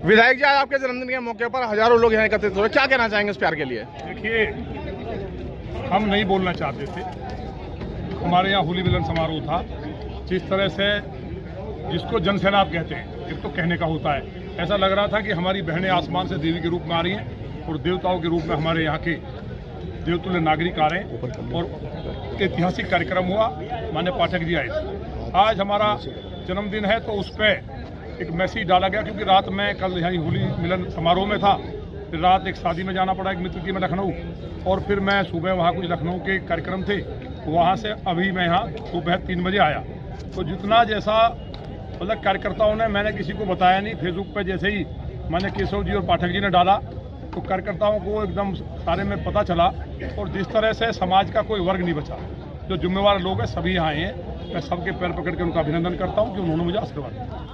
विधायक जी, आज आपके जन्मदिन के मौके पर हजारों लोग यहाँ एकत्रित हुए, क्या कहना चाहेंगे इस प्यार के लिए? देखिए, हम नहीं बोलना चाहते थे। हमारे यहाँ होली मिलन समारोह था। जिस तरह से जिसको जनसेना आप कहते हैं, एक तो कहने का होता है, ऐसा लग रहा था कि हमारी बहनें आसमान से देवी के रूप में आ रही हैं और देवताओं के रूप में हमारे यहाँ के देवतुल्य नागरिक आ रहे हैं। और ऐतिहासिक कार्यक्रम हुआ, माननीय पाठक जी आए थे। आज हमारा जन्मदिन है तो उस पर एक मैसेज डाला गया, क्योंकि रात में कल यहाँ होली मिलन समारोह में था, फिर रात एक शादी में जाना पड़ा एक मित्र की में लखनऊ, और फिर मैं सुबह वहाँ कुछ लखनऊ के कार्यक्रम थे, वहाँ से अभी मैं यहाँ सुबह 3 बजे आया। तो जितना जैसा मतलब कार्यकर्ताओं ने, मैंने किसी को बताया नहीं, फेसबुक पे जैसे ही मैंने केशव जी और पाठक जी ने डाला तो कार्यकर्ताओं को एकदम सारे में पता चला। और जिस तरह से समाज का कोई वर्ग नहीं बचा, जो जिम्मेवार लोग हैं सभी यहाँ आए हैं। मैं सबके पैर पकड़ के उनका अभिनंदन करता हूँ कि उन्होंने मुझे आशीर्वाद दिया।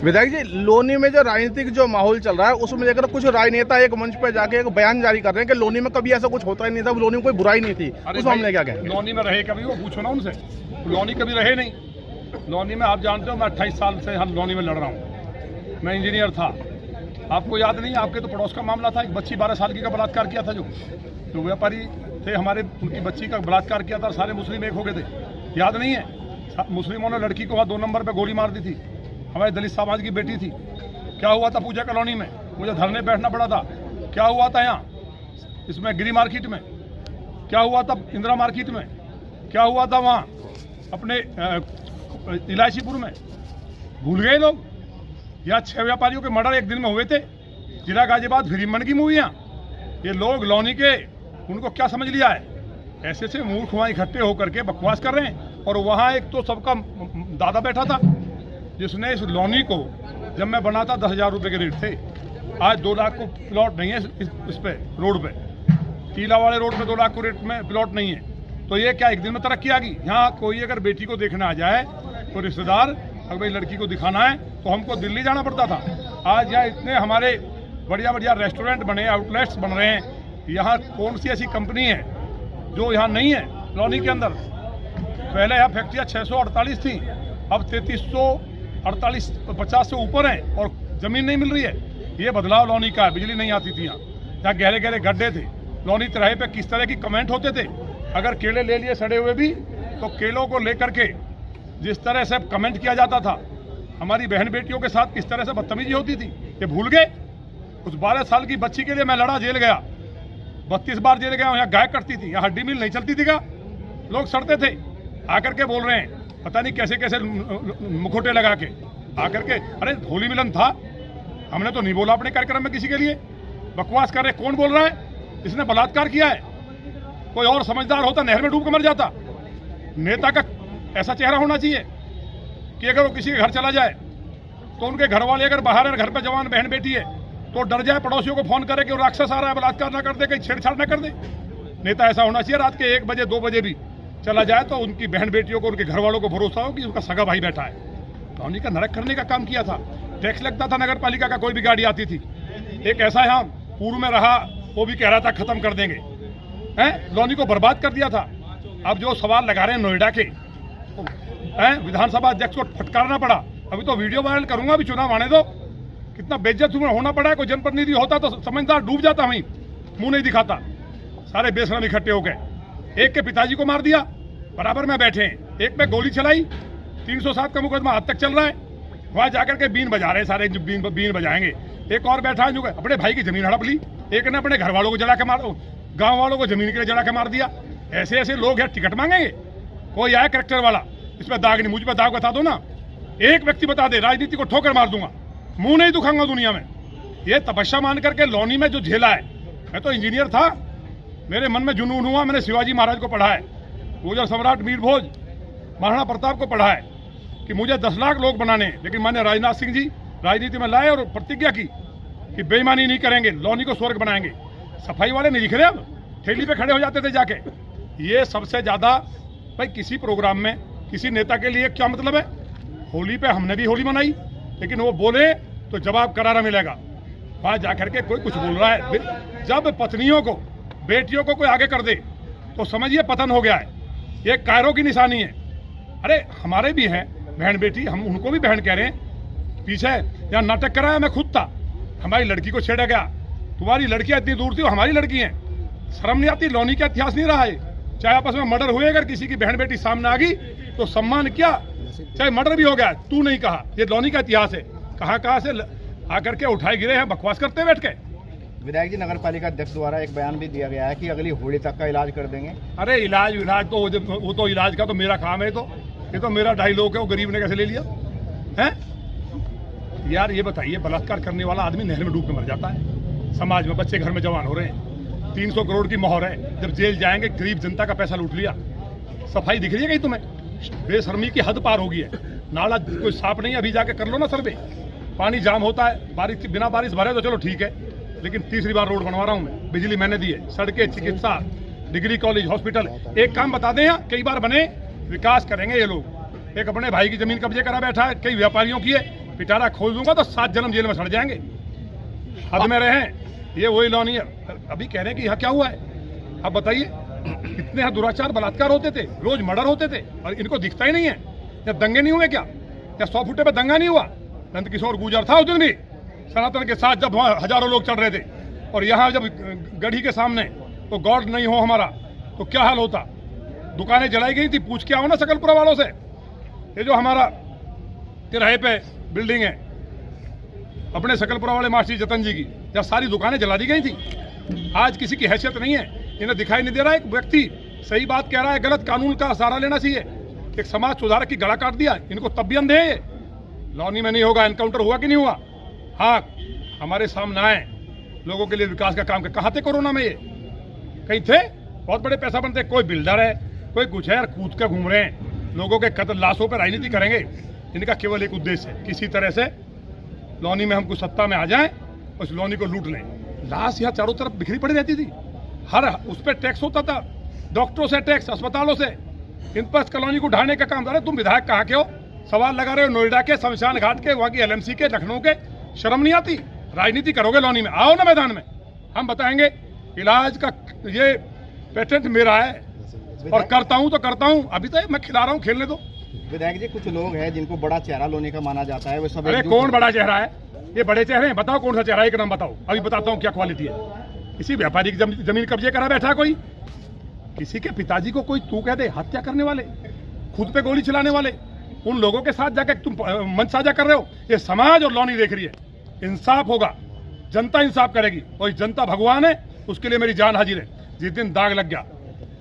विधायक जी, लोनी में जो राजनीतिक जो माहौल चल रहा है उसमें लेकर कुछ राजनेता एक मंच पर जाके एक बयान जारी कर रहे हैं कि लोनी में कभी ऐसा कुछ होता ही नहीं था, लोनी में कोई बुराई नहीं थी। उस मामले क्या कहें? लोनी में रहे कभी, वो पूछो ना उनसे। लोनी कभी रहे नहीं। लोनी में आप जानते हो, मैं 28 साल से हम लोनी में लड़ रहा हूँ। मैं इंजीनियर था। आपको याद नहीं, आपके तो पड़ोस का मामला था, एक बच्ची 12 साल की का बलात्कार किया था, जो व्यापारी थे हमारे, उनकी बच्ची का बलात्कार किया था, सारे मुस्लिम एक हो गए थे। याद नहीं है? मुस्लिमों ने लड़की को वहाँ 2 नंबर पे गोली मार दी थी। हमारे दलित समाज की बेटी थी। क्या हुआ था पूजा कॉलोनी में? मुझे धरने बैठना पड़ा था। क्या हुआ था यहाँ इसमें गिरी मार्केट में? क्या हुआ था इंदिरा मार्केट में? क्या हुआ था वहाँ अपने इलायचीपुर में? भूल गए लोग? यहाँ 6 व्यापारियों के मर्डर एक दिन में हुए थे। जिला गाजियाबाद फिरिमन की मूवियाँ। ये लोग लौनी के, उनको क्या समझ लिया है? ऐसे से मूर्ख वहाँ इकट्ठे होकर के बकवास कर रहे हैं। और वहाँ एक तो सबका दादा बैठा था, जिसने इस लौनी को, जब मैं बना था 10,000 रुपये के रेट थे, आज 2 लाख को प्लॉट नहीं है इस पे रोड पे, टीला वाले रोड पे 2 लाख को रेट में प्लॉट नहीं है। तो ये क्या एक दिन में तरक्की आ गई? यहाँ कोई अगर बेटी को देखने आ जाए तो रिश्तेदार, अगर भाई लड़की को दिखाना है तो हमको दिल्ली जाना पड़ता था। आज यहाँ इतने हमारे बढ़िया बढ़िया रेस्टोरेंट बने, आउटलेट्स बन रहे हैं। यहाँ कौन सी ऐसी कंपनी है जो यहाँ नहीं है लौनी के अंदर? पहले यहाँ फैक्ट्रियाँ 648 थी, अब 3348-50 से ऊपर हैं और ज़मीन नहीं मिल रही है। ये बदलाव लौनी का है। बिजली नहीं आती थी यहाँ गहरे गहरे गड्ढे थे। लौनी तिराहे पे किस तरह की कमेंट होते थे, अगर केले ले लिए सड़े हुए भी तो केलों को लेकर के जिस तरह से कमेंट किया जाता था, हमारी बहन बेटियों के साथ किस तरह से बदतमीजी होती थी, ये भूल गए? उस 12 साल की बच्ची के लिए मैं लड़ा, जेल गया, 32 बार जेल गया। यहाँ गाय कटती थी, यहाँ हड्डी मिल नहीं चलती थी क्या? लोग सड़ते थे। आकर के बोल रहे हैं पता नहीं कैसे कैसे मुखोटे लगा के आकर के, अरे होली मिलन था, हमने तो नहीं बोला अपने कार्यक्रम में किसी के लिए। बकवास कर रहे। कौन बोल रहा है? इसने बलात्कार किया है। कोई और समझदार होता नहर में डूब के मर जाता। नेता का ऐसा चेहरा होना चाहिए कि अगर वो किसी के घर चला जाए तो उनके घर वाले अगर बाहर है, घर पे जवान बहन बेटी है, तो डर जाए, पड़ोसियों को फोन करे कि वो राक्षस आ रहा है, बलात्कार ना कर दे, कहीं छेड़छाड़ ना कर दे। नेता ऐसा होना चाहिए, रात के 1 बजे 2 बजे भी चला जाए तो उनकी बहन बेटियों को, उनके घर वालों को भरोसा हो कि उनका सगा भाई बैठा है। तो उन्हीं का नरक करने का काम किया था। टैक्स लगता था नगर पालिका का, कोई भी गाड़ी आती थी। एक ऐसा यहाँ पूर्व में रहा, वो भी कह रहा था खत्म कर देंगे, हैं? लौनी को बर्बाद कर दिया था। अब जो सवाल लगा रहे हैं नोएडा के, विधानसभा अध्यक्ष को फटकारना पड़ा। अभी तो वीडियो वायरल करूंगा, अभी चुनाव आने दो। कितना बेइज्जत होना पड़ा है। कोई जनप्रतिनिधि होता तो समझदार डूब जाता, वहीं मुंह नहीं दिखाता। सारे बेशरम इकट्ठे हो गए। एक के पिताजी को मार दिया, बराबर में बैठे हैं। एक पे गोली चलाई, 307 का मुकदमा आज तक चल रहा है। वहां जाकर के बीन बजा रहे, सारे बीन बजाएंगे। एक और बैठा है जो अपने भाई की जमीन हड़प ली, एक ने अपने घर वालों को जला के मार, गाँव वालों को जमीन के लिए जला के मार दिया। ऐसे ऐसे लोग हैं, टिकट मांगेंगे। कोई आया करेक्टर वाला, इसमें दाग नहीं, मुझ पर दाग बता दो ना। एक व्यक्ति बता दे, राजनीति को ठोकर मार दूंगा, मुंह नहीं दुखाऊंगा दुनिया में। ये तपस्या मान करके लौनी में जो झेला है, मैं तो इंजीनियर था, मेरे मन में जुनून हुआ, मैंने शिवाजी महाराज को पढ़ा है, गुर्जर सम्राट मीर भोज, महाराणा प्रताप को पढ़ा है कि मुझे 10 लाख लोग बनाने। लेकिन मैंने राजनाथ सिंह जी राजनीति में लाए और प्रतिज्ञा की कि बेईमानी नहीं करेंगे, लौनी को स्वर्ग बनाएंगे। सफाई वाले नहीं दिख रहे, अब ठेली पे खड़े हो जाते थे जाके। ये सबसे ज्यादा भाई किसी प्रोग्राम में किसी नेता के लिए क्या मतलब है? होली पे हमने भी होली मनाई, लेकिन वो बोले तो जवाब करारा मिलेगा। वहां जाकर के कोई कुछ बोल रहा है। जब पत्नियों को, बेटियों को कोई आगे कर दे तो समझिए पतन हो गया है। ये कायरों की निशानी है। अरे हमारे भी हैं बहन बेटी, हम उनको भी बहन कह रहे हैं। पीछे यहाँ नाटक कराया, मैं खुद था, हमारी लड़की को छेड़ा गया, तुम्हारी लड़कियां इतनी दूर थी, वो हमारी लड़की हैं। शर्म नहीं आती? लौनी का इतिहास नहीं रहा है। चाहे आपस में मर्डर हुए, अगर किसी की बहन बेटी सामने आ गई तो सम्मान किया, चाहे मर्डर भी हो गया, तू नहीं कहा। ये लौनी का इतिहास है। कहाँ से आकर के उठाए गिरे हैं, बकवास करते बैठ के। विधायक जी, नगर पालिका अध्यक्ष द्वारा एक बयान भी दिया गया है कि अगली होली तक का इलाज कर देंगे। अरे इलाज तो वो तो इलाज का तो मेरा काम है। तो ये तो मेरा डायलॉग है, वो गरीब ने कैसे ले लिया है? यार ये बताइए, बलात्कार करने वाला आदमी नहर में डूब के मर जाता है, समाज में बच्चे घर में जवान हो रहे हैं, 300 करोड़ की मोहर है, जब जेल जाएंगे गरीब जनता का पैसा लूट लिया। सफाई दिख रही है कहीं तुम्हें? बेशर्मी की हद पार हो गई है। नाला कोई साफ नहीं है, अभी जाके कर लो ना सर्वे। पानी जाम होता है, बारिश बिना बारिश भरे तो चलो ठीक है, लेकिन तीसरी बार रोड बनवा रहा हूँ मैं, बिजली मैंने दी है, सड़कें, चिकित्सा, डिग्री कॉलेज, हॉस्पिटल। एक काम बता दें, यहाँ कई बार बने, विकास करेंगे ये लोग। एक अपने भाई की जमीन कब्जे करा बैठा है, कई व्यापारियों की है, पिटारा खोल दूंगा तो 7 जन्म जेल में सड़ जाएंगे। हद में रहे। ये वही लॉ नहीं है। अभी कह रहे हैं कि यहाँ क्या हुआ है? अब बताइए, कितने यहाँ दुराचार बलात्कार होते थे, रोज मर्डर होते थे, और इनको दिखता ही नहीं है। या दंगे नहीं हुए क्या? या 100 फुटे पे दंगा नहीं हुआ? नंद किशोर गुर्जर था उस दिन भी सनातन के साथ, जब वहाँ हजारों लोग चढ़ रहे थे। और यहाँ जब गढ़ी के सामने तो गॉड नहीं हो हमारा, तो क्या हाल होता? दुकानें जलाई गई थी, पूछ के आओ ना सकलपुरा वालों से। ये जो हमारा तिराहे पे बिल्डिंग है अपने सकलपुरा वाले मास्टर जतन जी की, जब सारी दुकानें जला दी गई थी। आज किसी की हैसियत नहीं है, इन्हें दिखाई नहीं दे रहा। एक व्यक्ति सही बात कह रहा है, गलत कानून का सहारा लेना चाहिए। एक समाज सुधारक की गला काट दिया, इनको तब भी अंधे हैं। लॉनी में नहीं होगा, एनकाउंटर हुआ कि नहीं हुआ? हाँ, हमारे सामने आए, लोगों के लिए विकास का काम कर। कहाँ थे कोरोना में? ये कहीं थे? बहुत बड़े पैसा बनते, कोई बिल्डर है, कोई कुछ है, यार कूद कर घूम रहे हैं। लोगों के कत्ल, लाशों पर राजनीति करेंगे। इनका केवल एक उद्देश्य है, किसी तरह से लॉनी में हमको सत्ता में आ जाएं, उस लॉनी को लूट लें। लाश यहाँ चारों तरफ बिखरी पड़ी रहती थी, हर उस पर टैक्स होता था, डॉक्टरों से टैक्स, अस्पतालों से। इन पर कॉलोनी को ढाने का काम। अरे तुम विधायक कहाँ के हो? सवाल लगा रहे हो नोएडा के, शमशान घाट के, वहाँ की LMC के, लखनऊ के। शर्म नहीं आती? राजनीति करोगे लॉनी में? आओ ना मैदान में, हम बताएंगे। इलाज का ये पेटेंट मेरा है और करता हूँ तो करता हूँ। अभी तो मैं खिला रहा हूँ, खेलने दो। विधायक जी, कुछ लोग हैं जिनको बड़ा चेहरा लोनी का माना जाता है, वो सब। अरे कौन बड़ा चेहरा है? ये बड़े चेहरे हैं? बताओ कौन सा चेहरा है, एक नाम बताओ। अभी बताता हूँ क्या क्वालिटी है। किसी व्यापारी की जमीन कब्जे करा बैठा कोई, किसी के पिताजी को कोई तू कह दे, हत्या करने वाले, खुद पे गोली चलाने वाले, उन लोगों के साथ जाकर तुम मंच साझा कर रहे हो। ये समाज और लॉनी देख रही है। इंसाफ होगा, जनता इंसाफ करेगी, और जनता भगवान है, उसके लिए मेरी जान हाजिर है। जिस दिन दाग लग गया,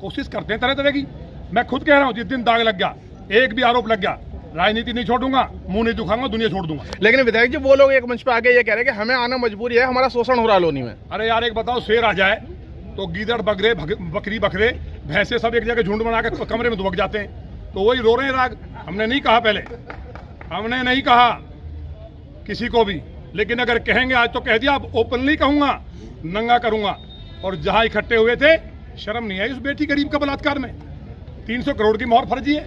कोशिश करते हैं तरह तरह की, मैं खुद कह रहा हूँ, जिस दिन दाग लग गया, एक भी आरोप लग गया, राजनीति नहीं छोड़ूंगा, मुंह नहीं दुखाऊंगा, दुनिया छोड़ दूंगा। लेकिन विधायक जी, वो लोग एक मंच पे आके ये कह रहे हैं कि हमें आना मजबूरी है, हमारा शोषण हो रहा है लोनी में। अरे यार एक बताओ, शेर आ जाए तो गीदड़, बकरे, बकरी, बकरे, भैंसे सब एक जगह झुंड बना के कमरे में दुबक जाते हैं, तो वही रो रहे हैं राग। हमने नहीं कहा, पहले हमने नहीं कहा किसी को भी, लेकिन अगर कहेंगे आज तो कह दिया, अब ओपनली कहूंगा, नंगा करूंगा। और जहां इकट्ठे हुए थे, शर्म नहीं आई उस बेटी गरीब का बलात्कार में? 300 करोड़ की मोहर फर्जी है।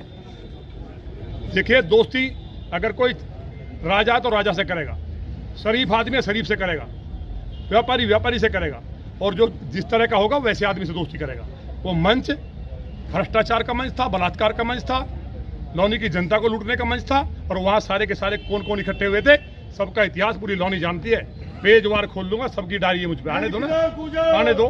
देखिए दोस्ती अगर कोई राजा है तो राजा से करेगा, शरीफ आदमी है शरीफ से करेगा, व्यापारी व्यापारी से करेगा, और जो जिस तरह का होगा वैसे आदमी से दोस्ती करेगा। वो मंच भ्रष्टाचार का मंच था, बलात्कार का मंच था, लौनी की जनता को लूटने का मंच था। और वहां सारे के सारे कौन कौन इकट्ठे हुए थे, सबका इतिहास पूरी लौनी जानती है। पेजवार खोल दूंगा, सबकी डायरी है मुझ पे। आने दो ना, आने दो।